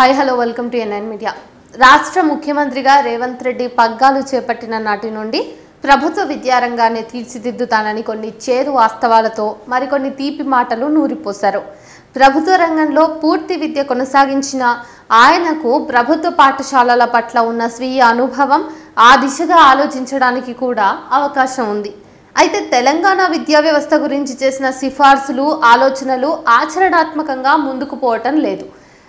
Hi hello welcome to NN media. రాష్ట్ర ముఖ్యమంత్రిగా రేవంత్ రెడ్డి పగ్గాలు చేపట్టిన నాటి నుండి ప్రభుత్వ విద్యారంగాన్ని తీర్చిదిద్దుతానని కొన్ని చేదు వాస్తవాలతో మరికొన్ని తీపి మాటలు నూరిపోశారు. ప్రభుత్వ రంగంలో పూర్తి విద్య కొనసాగించిన ఆయనకు ప్రభుత్వ పాఠశాలల పట్ల ఉన్న స్వీయ అనుభవం ఆ దిశగా ఆలోచించడానికి కూడా అవకాశం ఉంది. అయితే తెలంగాణ విద్యా వ్యవస్థ గురించి చేసిన సిఫార్సులు ఆలోచనలు ఆచరణాత్మకంగా ముందుకు పోవటం లేదు.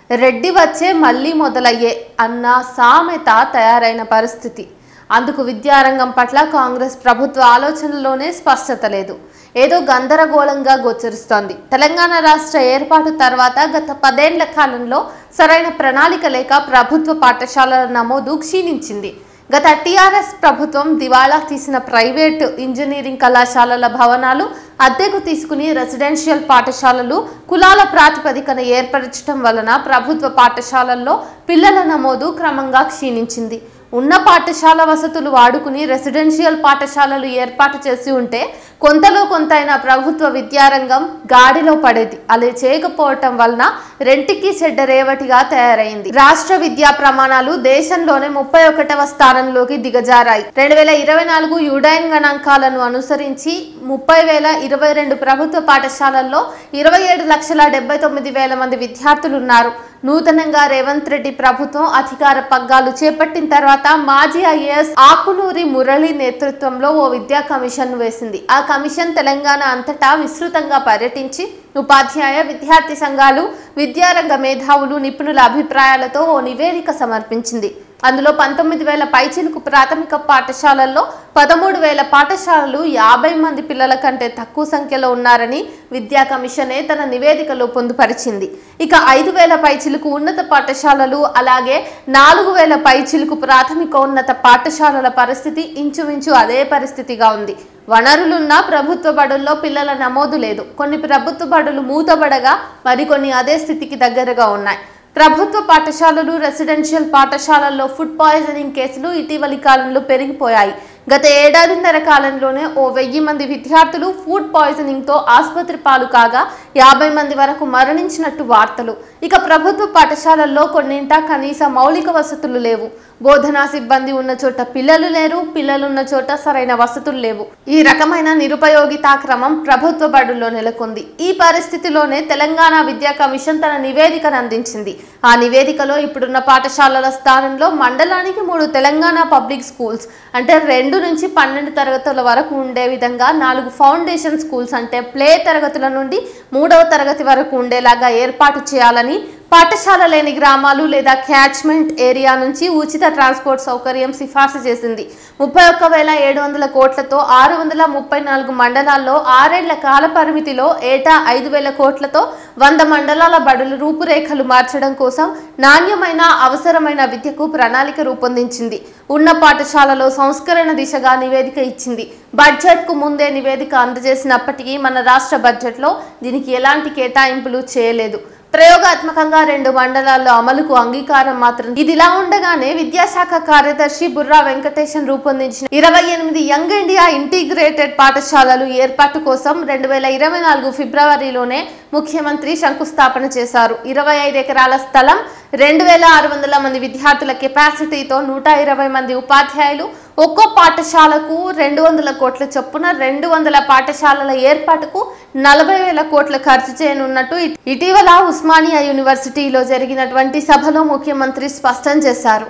రెడ్డి వచ్చే మళ్ళీ మొదలయ్యే అన్న సామెత తయారైన పరిస్థితి. అందుకు విద్యారంగం పట్ల కాంగ్రెస్ ప్రభుత్వ ఆలోచనలోనే స్పష్టత లేదు. ఏదో గందరగోళంగా గోచరిస్తోంది. తెలంగాణ రాష్ట్ర ఏర్పాటు తర్వాత గత 10 ఏళ్ల కాలంలో సరైన ప్రణాళిక లేక ప్రభుత్వ పాఠశాలల నమోదు క్షీణించింది. గత టీఆర్ఎస్ ప్రభుత్వం దివాళా తీసిన ప్రైవేటు ఇంజనీరింగ్ కళాశాలల భవనాలు అద్దెకు తీసుకుని రెసిడెన్షియల్ పాఠశాలలు కులాల ప్రాతిపదికన ఏర్పరచడం వలన ప్రభుత్వ పాఠశాలల్లో పిల్లల నమోదు క్రమంగా క్షీణించింది. ఉన్న పాఠశాల వసతులు వాడుకుని రెసిడెన్షియల్ పాఠశాలలు ఏర్పాటు చేసి ఉంటే కొంతలో కొంతైనా ప్రభుత్వ విద్యారంగం గాడిలో పడేది. అలా చేయకపోవటం వలన రెంటికి చెడ్డ రేవటిగా తయారైంది. రాష్ట్ర విద్యా ప్రమాణాలు దేశంలోనే 31వ స్థానంలోకి దిగజారాయి. 2024 యుడైన్ గణాంకాలను అనుసరించి 30,022 ప్రభుత్వ పాఠశాలల్లో 27,79,000 మంది విద్యార్థులున్నారు. నూతనంగా రేవంత్ రెడ్డి ప్రభుత్వం అధికార పగ్గాలు చేపట్టిన తర్వాత మాజీ ఐఏఎస్ ఆకునూరి మురళి నేతృత్వంలో ఓ విద్యా కమిషన్ వేసింది. ఆ కమిషన్ తెలంగాణ అంతటా విస్తృతంగా పర్యటించి ఉపాధ్యాయ విద్యార్థి సంఘాలు విద్యారంగ మేధావులు నిపుణుల అభిప్రాయాలతో ఓ నివేదిక సమర్పించింది. అందులో 19,000 పైచిలుకు ప్రాథమిక పాఠశాలల్లో 13,000 పాఠశాలలు 50 మంది పిల్లల కంటే తక్కువ సంఖ్యలో ఉన్నారని విద్యా కమిషనే తన నివేదికలో పొందుపరిచింది. ఇక 5,000 పైచిలుకు ఉన్నత పాఠశాలలు అలాగే 4,000 పైచిలుకు ప్రాథమికోన్నత పాఠశాలల పరిస్థితి ఇంచుమించు అదే పరిస్థితిగా ఉంది. వనరులున్న ప్రభుత్వ బడుల్లో పిల్లల నమోదు లేదు. కొన్ని ప్రభుత్వ బడులు మూతబడగా మరికొన్ని అదే స్థితికి దగ్గరగా ఉన్నాయి. ప్రభుత్వ పాఠశాలలు రెసిడెన్షియల్ పాఠశాలల్లో ఫుడ్ పాయిజనింగ్ కేసులు ఇటీవలి కాలంలో పెరిగిపోయాయి. గత ఏడాదిన్నర కాలంలోనే ఓ 1000 మంది విద్యార్థులు ఫుడ్ పాయిజనింగ్తో ఆసుపత్రి పాలు కాగా 50 మంది వరకు మరణించినట్టు వార్తలు. ఇక ప్రభుత్వ పాఠశాలల్లో కొన్నింట కనీస మౌలిక వసతులు లేవు. బోధనా సిబ్బంది ఉన్న చోట పిల్లలు లేరు, పిల్లలున్న చోట సరైన వసతులు లేవు. ఈ రకమైన నిరుపయోగితా క్రమం ప్రభుత్వ బడుల్లో నెలకొంది. ఈ పరిస్థితిలోనే తెలంగాణ విద్యా కమిషన్ తన నివేదికను అందించింది. ఆ నివేదికలో ఇప్పుడున్న పాఠశాలల స్థానంలో మండలానికి 3 తెలంగాణ పబ్లిక్ స్కూల్స్ అంటే 2 నుంచి 12 తరగతుల వరకు ఉండే విధంగా 4 ఫౌండేషన్ స్కూల్స్ అంటే ప్లే తరగతుల నుండి 3వ తరగతి వరకు ఉండేలాగా ఏర్పాటు చేయాలని, పాఠశాల లేని గ్రామాలు లేదా క్యాచ్మెంట్ ఏరియా నుంచి ఉచిత ట్రాన్స్పోర్ట్ సౌకర్యం సిఫార్సు చేసింది. 31,700 కోట్లతో 634 మండలాల్లో 6 ఏళ్ల కాల పరిమితిలో ఏటా 5,000 కోట్లతో 100 మండలాల బడులు రూపురేఖలు మార్చడం కోసం నాణ్యమైన అవసరమైన విద్యకు ప్రణాళిక రూపొందించింది. ఉన్న పాఠశాలలో సంస్కరణ దిశగా నివేదిక ఇచ్చింది. బడ్జెట్కు ముందే నివేదిక అందజేసినప్పటికీ మన రాష్ట్ర బడ్జెట్లో దీనికి ఎలాంటి కేటాయింపులు చేయలేదు. ప్రయోగాత్మకంగా 2 మండలాల్లో అమలుకు అంగీకారం మాత్రం. ఇదిలా ఉండగానే విద్యాశాఖ కార్యదర్శి బుర్రా వెంకటేశన్ రూపొందించిన 28 యంగ్ ఇండియా ఇంటిగ్రేటెడ్ పాఠశాలలు ఏర్పాటు కోసం 2024 ఫిబ్రవరిలోనే ముఖ్యమంత్రి శంకుస్థాపన చేశారు. 25 ఎకరాల స్థలం, 2,600 మంది విద్యార్థుల కెపాసిటీతో 120 మంది ఉపాధ్యాయులు, ఒక్కో పాఠశాలకు 200 కోట్ల చొప్పున 200 పాఠశాలల ఏర్పాటుకు 40,000 కోట్ల ఖర్చు చేయనున్నట్టు ఇటీవల ఉస్మానియా యూనివర్సిటీలో జరిగినటువంటి సభలో ముఖ్యమంత్రి స్పష్టం చేశారు.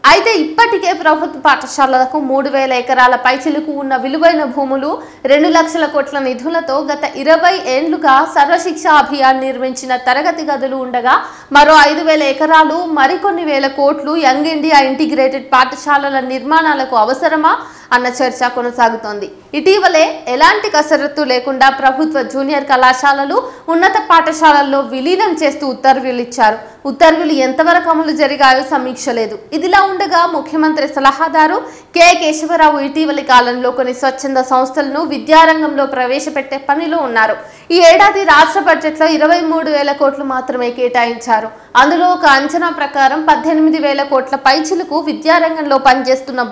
అయితే ఇప్పటికే ప్రభుత్వ పాఠశాలలకు 3,000 ఎకరాల పైచిలుకు ఉన్న విలువైన భూములు 2 లక్షల కోట్ల నిధులతో గత 20 ఏళ్లుగా సర్వశిక్ష అభియాన్ నిర్మించిన తరగతి గదులు ఉండగా మరో 5,000 ఎకరాలు మరికొన్ని వేల కోట్లు యంగ్ ఇండియా ఇంటిగ్రేటెడ్ పాఠశాలల నిర్మాణాలకు అవసరమా అన్న చర్చ కొనసాగుతోంది. ఇటీవలే ఎలాంటి కసరత్తు లేకుండా ప్రభుత్వ జూనియర్ కళాశాలలు ఉన్నత పాఠశాలల్లో విలీనం చేస్తూ ఉత్తర్వులు ఇచ్చారు. ఉత్తర్వులు ఎంతవరకు అమలు జరిగాయో సమీక్ష లేదు. ఇదిలా ఉండగా ముఖ్యమంత్రి సలహాదారు కె కేశవరావు ఇటీవలి కాలంలో కొన్ని స్వచ్ఛంద సంస్థలను విద్యారంగంలో ప్రవేశపెట్టే పనిలో ఉన్నారు. ఈ ఏడాది రాష్ట్ర బడ్జెట్లో 23,000 కోట్లు మాత్రమే కేటాయించారు. అందులో ఒక అంచనా ప్రకారం 18,000 కోట్ల పైచిలకు విద్యారంగంలో పనిచేస్తున్న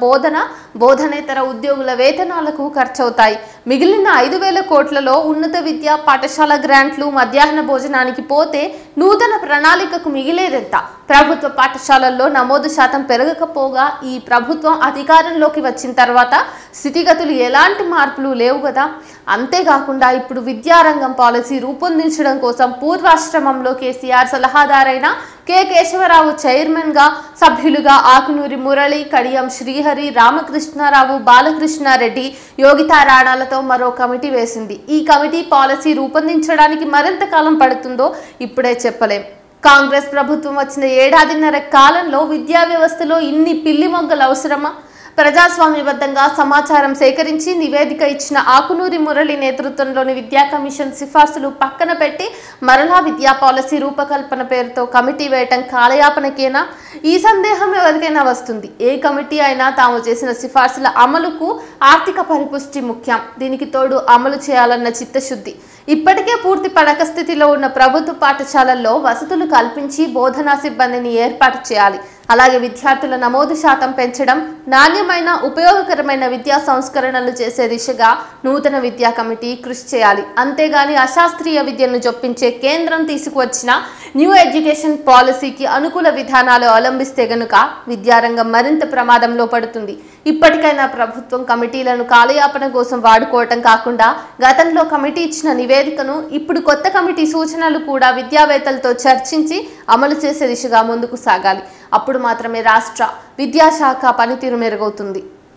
బోధనేతర ఉద్యోగుల వేతనాలకు ఖర్చవుతాయి. మిగిలిన 5,000 కోట్లలో ఉన్నత విద్యా పాఠశాల గ్రాంట్లు మధ్యాహ్న భోజనానికి పోతే నూతన ప్రణాళికకు మిగిలేదెంత? ప్రభుత్వ పాఠశాలల్లో నమోదు శాతం పెరగకపోగా ఈ ప్రభుత్వం అధికారంలోకి వచ్చిన తర్వాత స్థితిగతులు ఎలాంటి మార్పులు లేవు కదా. అంతేకాకుండా ఇప్పుడు విద్యారంగం పాలసీ రూపొందించడం కోసం పూర్వాశ్రమంలో కేసీఆర్ సలహాదారైన కె కేశవరావు చైర్మన్గా, సభ్యులుగా ఆకునూరి మురళి, కడియం శ్రీహరి, రామకృష్ణారావు, బాలకృష్ణారెడ్డి, యోగితా రాణాలతో మరో కమిటీ వేసింది. ఈ కమిటీ పాలసీ రూపొందించడానికి మరింత కాలం పడుతుందో ఇప్పుడే చెప్పలేం. కాంగ్రెస్ ప్రభుత్వం వచ్చిన ఏడాదిన్నర కాలంలో విద్యా వ్యవస్థలో ఇన్ని పిల్లి మొగ్గలు అవసరమా? ప్రజాస్వామ్యబద్ధంగా సమాచారం సేకరించి నివేదిక ఇచ్చిన ఆకునూరి మురళి నేతృత్వంలోని విద్యా కమిషన్ సిఫార్సులు పక్కన పెట్టి మరలా విద్యా పాలసీ రూపకల్పన పేరుతో కమిటీ వేయటం కాలయాపనకేనా? ఈ సందేహం ఎవరికైనా వస్తుంది. ఏ కమిటీ అయినా తాము చేసిన సిఫార్సుల అమలుకు ఆర్థిక పరిపుష్టి ముఖ్యం. దీనికి తోడు అమలు చేయాలన్న చిత్తశుద్ధి. ఇప్పటికే పూర్తి పడక స్థితిలో ఉన్న ప్రభుత్వ పాఠశాలల్లో వసతులు కల్పించి బోధనా సిబ్బందిని ఏర్పాటు చేయాలి. అలాగే విద్యార్థుల నమోదు శాతం పెంచడం, నాణ్యమైన ఉపయోగకరమైన విద్యా సంస్కరణలు చేసే దిశగా నూతన విద్యా కమిటీ కృషి చేయాలి. అంతేగాని అశాస్త్రీయ విద్యను జొప్పించే కేంద్రం తీసుకువచ్చిన న్యూ ఎడ్యుకేషన్ పాలసీకి అనుకూల విధానాలు అవలంబిస్తే గనుక విద్యారంగం మరింత ప్రమాదంలో పడుతుంది. ఇప్పటికైనా ప్రభుత్వం కమిటీలను కాలయాపన కోసం వాడుకోవటం కాకుండా గతంలో కమిటీ ఇచ్చిన నివేదికను ఇప్పుడు కొత్త కమిటీ సూచనలు కూడా విద్యావేత్తలతో చర్చించి అమలు చేసే దిశగా ముందుకు సాగాలి. అప్పుడు మాత్రమే రాష్ట్ర విద్యాశాఖ పనితీరు మెరుగవుతుంది.